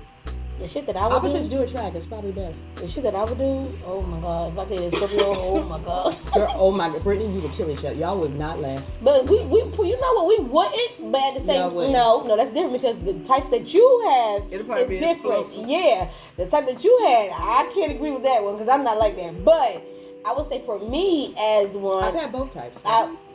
The shit that I would Opposites do. do attract. It's probably best. The shit that I would do. Oh my god. If I could Scorpio, oh my god. Girl, oh my God, Brittney, you would kill each other. Y'all would not last. But you know what, we wouldn't, but at the Y'all same, wouldn't. no, that's different because the type that you have it'll probably is be different. explosive. Yeah, the type that you had, I can't agree with that one because I'm not like that. But I would say for me as one, I've had both types.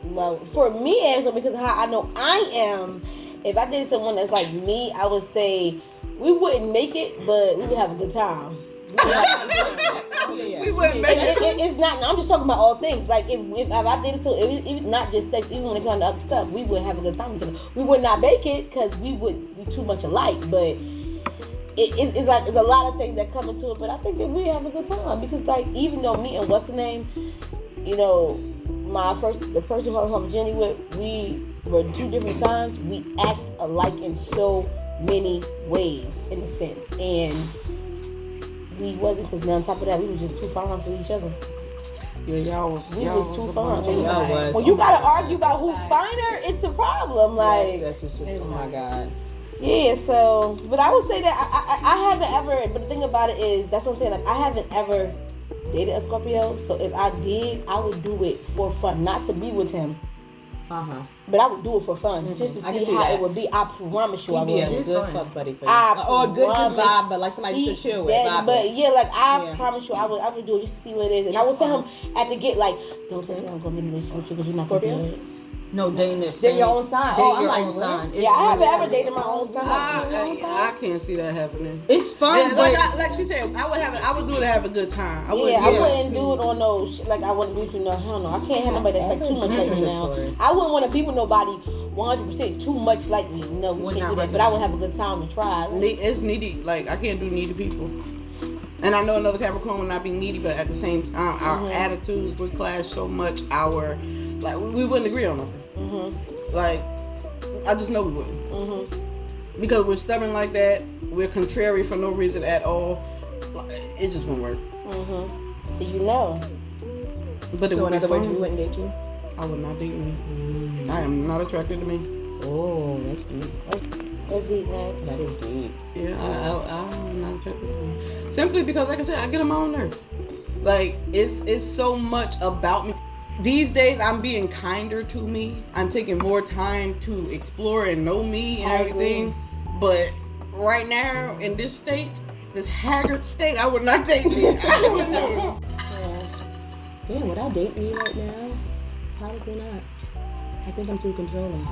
well, for me as one, because of how I know I am, if I dated someone that's like me, I would say we wouldn't make it, but we would have a good time. We wouldn't make it. It's not. I'm just talking about all things. Like if I did it too, it's not just sex. Even when it comes to other stuff, we would have a good time together. We would not make it because we would be too much alike. But it's like there's a lot of things that come into it. But I think that we have a good time because like even though me and what's her name, you know, the person who I was Virginia with, we were two different signs. We act alike in so many ways, in a sense, and. We wasn't, because on top of that, we were just too fine for each other. Yeah, y'all was too fine. Y'all was. When you gotta argue about who's finer, it's a problem. Like, yes, it's just, oh my God. Yeah, so, but I would say that I haven't ever, but the thing about it is, that's what I'm saying, like, I haven't ever dated a Scorpio, so if I did, I would do it for fun, not to be with him. But I would do it for fun, just to see how it would be. I promise you, I would. He'd be a good fuck buddy for you. Or a good just vibe, but like somebody to chill with. But yeah, like I promise you, I would do it just to see what it is, and I would tell him at the get like, don't think I'm gonna be in a relationship with you because you're not gonna do it. No, dating this. Date your own sign. Date your own sign. Yeah, I haven't ever dated my own sign. I can't see that happening. It's fun, but like she said, I would do it to have a good time. I wouldn't do it on no shit. Like I wouldn't be with no hell no. I can't have nobody that's like too much like me now. I wouldn't want to be with nobody 100% too much like me. No, we can't do that. But I would have a good time to try. It's needy. Like I can't do needy people. And I know another Capricorn would not be needy, but at the same time, our attitudes would clash so much. We wouldn't agree on nothing. Like, I just know we wouldn't. Because we're stubborn like that. We're contrary for no reason at all. It just won't work. So you know. But so in other words, you wouldn't date you? I would not date me. I am not attracted to me. Oh, that's deep. That's deep, man. That is deep. Yeah, I'm not attracted to me. Simply because, like I said, I get on my own nerves. Like, it's so much about me. These days, I'm being kinder to me. I'm taking more time to explore and know me and everything. But right now, in this state, this haggard state, I would not date me. I wouldn't do it. Damn, would I date me right now? Probably not. I think I'm too controlling.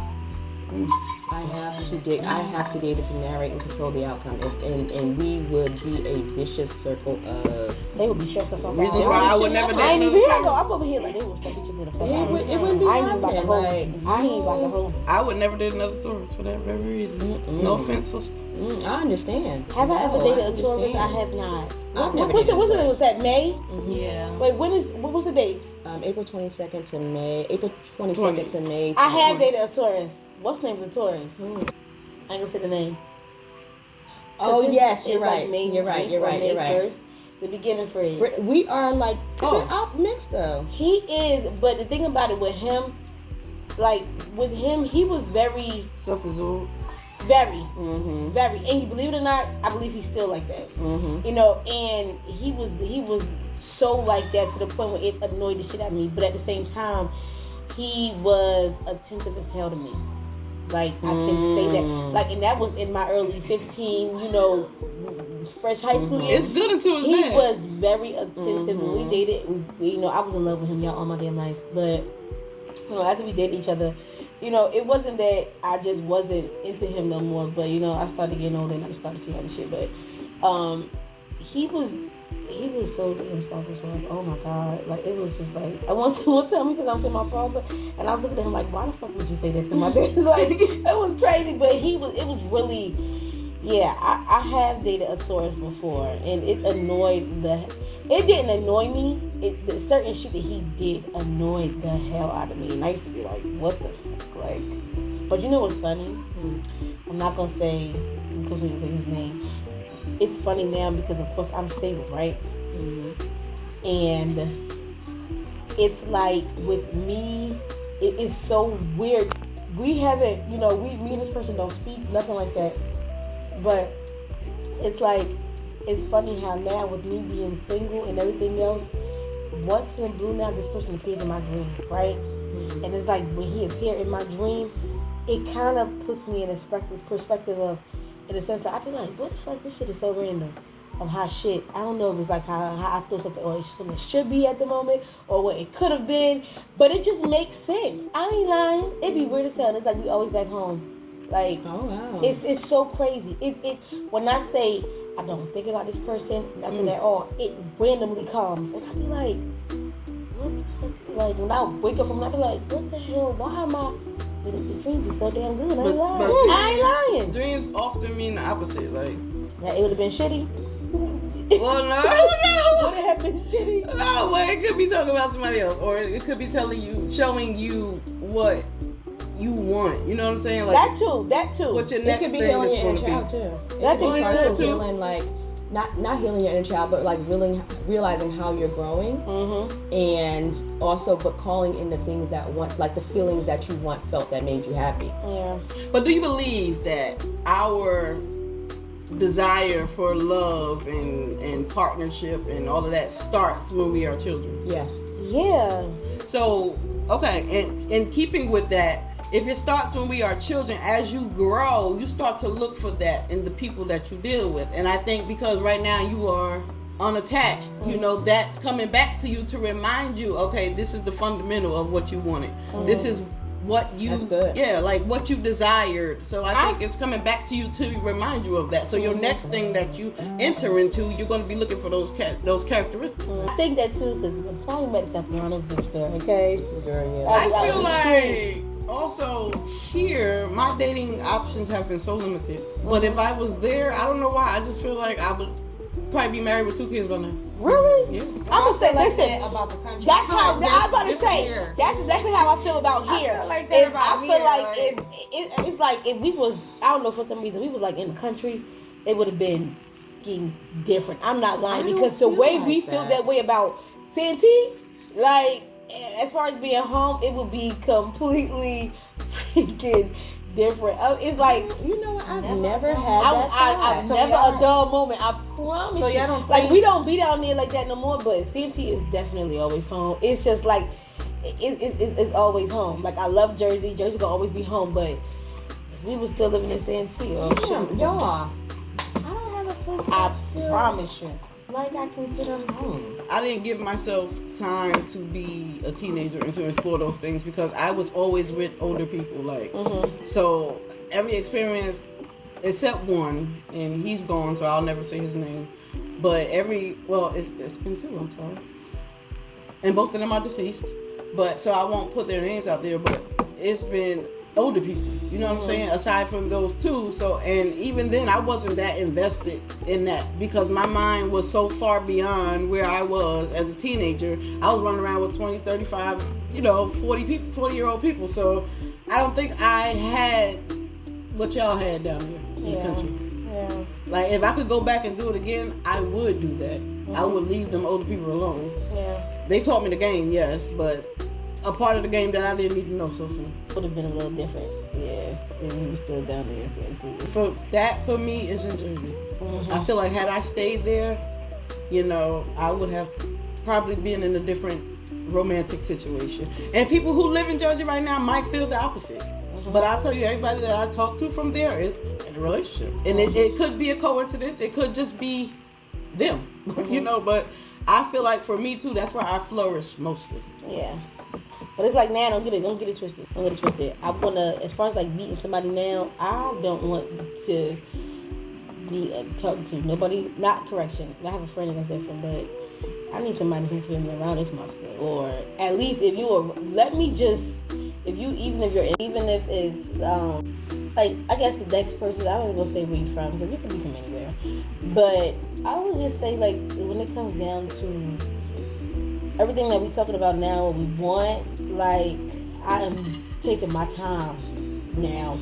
I have to date it to narrate and control the outcome, and we would be a vicious circle of. They would be stressed the fuck out. Reasons why I would never date. I ain't even here. I'm over here like they would stress each other the fuck out. It wouldn't be. I ain't about to hold. I ain't about to hold. I would never date another Taurus for that very reason. No offense. I understand. Have I ever dated a Taurus? I have not. What's that? May? Yeah. Wait, what's the dates? April 22nd to May. April 22nd to May. I have dated a Taurus. What's the name of the Taurus? I ain't gonna say the name. Oh yes, you're right. Like May, You're right. 1st, the beginning for it. We are like we're off mixed though. He is, but the thing about it with him, he was very self-absorbed. Very, very, and believe it or not, I believe he's still like that. You know, and he was so like that to the point where it annoyed the shit out of me. But at the same time, he was attentive as hell to me. Like I can say that, like, and that was in my early 15, you know, fresh high school years. It's good until it's bad. He bad. was very attentive when we dated. You know, I was in love with him, y'all, all my damn life. But you know, after we dated each other, you know, it wasn't that I just wasn't into him no more. But you know, I started getting older and I started seeing other shit. But he was so damn selfish. Like, oh my god, like it was just like I want to tell me I'm to my father, and I was looking at him like, why the fuck would you say that to my dad? Like it was crazy, but it was really, yeah. I have dated a Taurus before, and it didn't annoy me. The certain shit that he did annoyed the hell out of me, and I used to be like, what the fuck, like. But you know what's funny? I'm not gonna say his name. It's funny now because of course I'm single, right? And it's like with me, it is so weird. We haven't, you know, me and this person don't speak, nothing like that. But it's like, it's funny how now with me being single and everything else, once in a blue now, this person appears in my dream, right? And it's like when he appeared in my dream, it kind of puts me in a perspective of, in a sense that I be like, what the fuck, this shit is so random. of how shit, I don't know if it's like how I thought something or something should be at the moment or what it could have been, but it just makes sense. I ain't lying. It'd be weird as hell. It's like we always back home. Like, Oh wow. it's so crazy. It when I say I don't think about this person, nothing at all, it randomly comes. And I be like, what the fuck? Like, when I wake up from night, I be like, what the hell? Why am I? But the dream be so damn good. I ain't lying. I ain't lying. Dreams often mean the opposite. Like, That it would have been shitty. well, no. Would it have been shitty? No, well, it could be talking about somebody else, or it could be showing you what you want. You know what I'm saying? Like That too. what your It next could be thing healing is your going inner to child be. too. That could It be part too. of healing, like not healing your inner child, but like really realizing how you're growing, and also but calling in the things that want, like the feelings that you want felt that made you happy. Yeah. But do you believe that our desire for love and partnership and all of that starts when we are children? Yes. Yeah. So, okay, and in keeping with that, if it starts when we are children, as you grow, you start to look for that in the people that you deal with. And I think because right now you are unattached, you know, that's coming back to you to remind you, okay, this is the fundamental of what you wanted. This is what you, That's good. yeah, like what you desired. So I think it's coming back to you to remind you of that. So your next thing that you enter into, you're going to be looking for those characteristics. I think that too, because when Polly met that piano booster, okay? Girl, yeah. I feel like also here my dating options have been so limited. But if I was there, I don't know why, I just feel like I would probably be married with 2 kids by now. Really? Yeah. I'm gonna say, like listen, that about the country. that's I feel how like I was about to different say. here. That's exactly how I feel about here. I feel like that about I feel here, like like- it's like if we was, I don't know, for some reason we was like in the country, it would have been getting different. I'm not lying, I don't because the feel way like we feel that. that way about Santee, like as far as being home, it would be completely freaking different. It's like You know what? I've never had that I've thought. never y'all a dull moment. I promise. So you. y'all don't Like think- we don't be down there like that no more. But CMT is definitely always home. It's just like it's always home. Like I love Jersey. Jersey gonna always be home. But if we was still living in Santee, oh Damn, shit, y'all. I don't have a place that I feel promise you. like I consider home. I didn't give myself time to be a teenager and to explore those things because I was always with older people. Like, so every experience except one, and he's gone, so I'll never say his name. But it's been 2. I'm sorry, and both of them are deceased. But so I won't put their names out there. But it's been older people. You know what I'm saying? Aside from those 2. So, and even then I wasn't that invested in that because my mind was so far beyond where I was as a teenager. I was running around with 20, 35, 40-year-old people. So I don't think I had what y'all had down here in the country. Yeah. Like if I could go back and do it again, I would do that. I would leave them older people alone. Yeah. They taught me the game, yes, but a part of the game that I didn't even know so soon. Would have been a little different. Yeah. If we were still down there in Santee. For me is in Jersey. I feel like had I stayed there, I would have probably been in a different romantic situation. And people who live in Jersey right now might feel the opposite. But I'll tell you, everybody that I talk to from there is in a relationship. And it could be a coincidence. It could just be them, but I feel like for me too, that's where I flourish mostly. Yeah. But it's like now, don't get it twisted. I wanna, as far as like meeting somebody now, I don't want to be talking to nobody. Not correction. I have a friend that's different, but I need somebody who feel me around this motherfucker. Or at least if you are, even if it's like I guess the next person. I don't even gonna say where you from because you can be from anywhere. But I would just say like when it comes down to everything that we talking about now, what we want, like I am taking my time now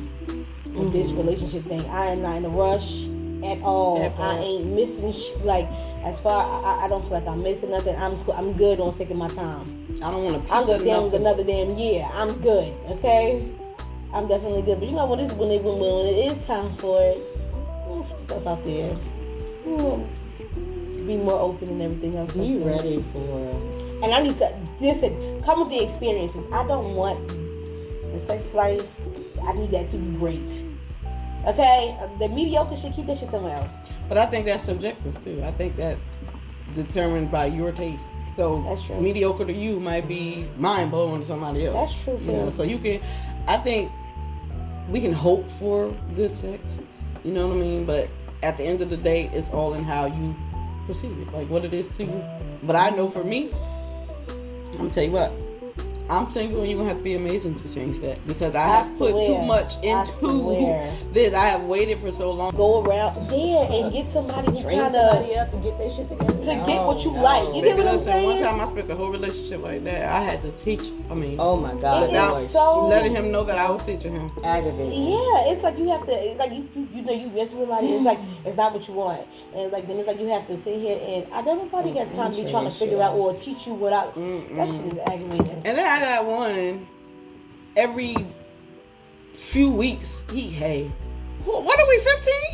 with this relationship thing. I am not in a rush at all. I ain't missing like as far I don't feel like I'm missing nothing. I'm good on taking my time. I don't want to I'm piece good of damn nothing. another damn year. I'm good. Okay, I'm definitely good. But when it is time for it, stuff out there. Be more open and everything else. You ready for? And I need to listen. Come with the experiences. I don't want the sex life. I need that to be great. Okay, the mediocre shit. Keep that shit somewhere else. But I think that's subjective too. I think that's determined by your taste. So That's true. mediocre to you might be mind blowing to somebody else. That's true too. You know, so you can, I think we can hope for good sex. You know what I mean? But at the end of the day, it's all in how you perceive it, like what it is to you. But I know for me, I'm gonna tell you what. I'm single and you're going to have to be amazing to change that because I have put too much into this. I have waited for so long. Go around there and get somebody who Train kind of somebody up and get their shit together. to get what you like. You get what I'm saying? One time I spent the whole relationship like that. I had to teach. Oh my God. It without is so letting him know that I was teaching him. Aggravating. Yeah, it's like you have to. It's like you know you with somebody. It's like it's not what you want, and it's like then it's like you have to sit here and I don't nobody got time to be trying to figure out or teach you what I. That shit is aggravating. And then I got one. Every few weeks, hey, what are we,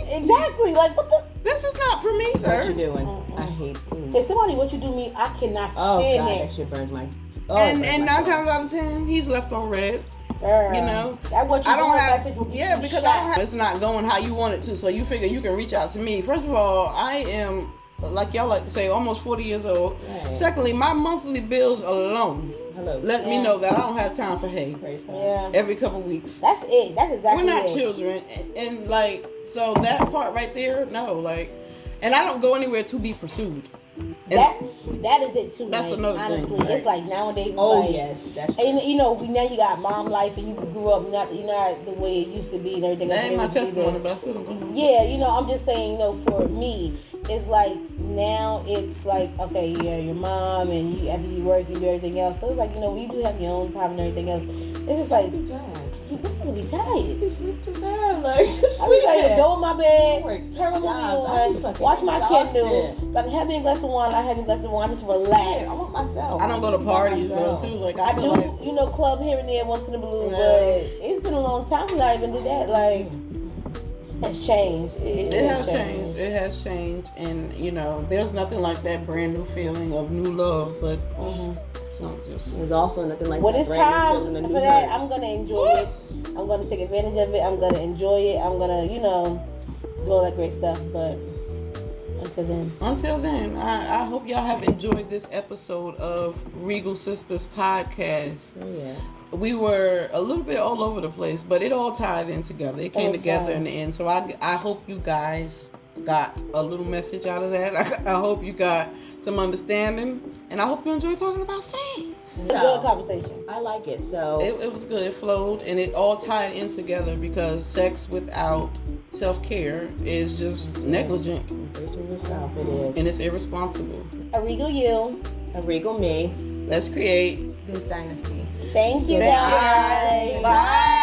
15? Exactly. Like what the? This is not for me, sir. What you doing? I hate. If somebody what you do me, I cannot Oh stand God, it. that shit burns my. And 9 times out of 10, he's left on red. Girl, You know, that what you I don't have. message will get Yeah, you because shot. I don't have. It's not going how you want it to. So you figure you can reach out to me. First of all, I am, like y'all like to say, almost 40 years old. Right. Secondly, my monthly bills alone Hello. let me know that I don't have time for hay Praise God. Yeah, every couple weeks. that's it. That's exactly We're not it. children, and like so that part right there, no, like, and I don't go anywhere to be pursued. And That is it too. That's like, another honestly, thing. it's like nowadays. Oh like, yes, that's. And you know, now you got mom life, and you grew up you're not the way it used to be, and everything. that ain't my else, and everything. testimony, but I still don't go. Yeah, you know, I'm just saying, you know, for me, it's like now it's like okay, yeah, your mom, and you after you work, you do everything else. So it's like you know, when you do have your own time and everything else, it's just like you gonna be tired. You sleep just now, like just I be sleep. like, go in my bed, Work turn a movie jobs. I be on, fucking watch my exhausted. Kindle, like have me a glass of wine, I have me a glass of wine, just relax. I want myself. I don't go to parties though, too. Like I I feel do, like you know, club here and there once in a blue, Yeah. but it's been a long time since I even did that. Like, it's changed. it has changed. It has changed, and you know, there's nothing like that brand new feeling of new love, but it's not just. There's also nothing like When that it's brand new time feeling, a for new that, hurt. I'm gonna enjoy it. I'm gonna take advantage of it. I'm gonna enjoy it. I'm gonna, you know, do all that great stuff. But until then, I hope y'all have enjoyed this episode of Reegal Sisters podcast. Oh yeah. We were a little bit all over the place, but it all tied in together. It came together in the end. So I hope you guys got a little message out of that. I hope you got some understanding, and I hope you enjoy talking about sex. it's a good conversation. I like it. So It was good. It flowed, and it all tied in together because sex without self-care is just negligent, embracing yourself, it is. and it's irresponsible. A regal you. A regal me. Let's create. This dynasty. Thank you Thank you guys. guys. Bye.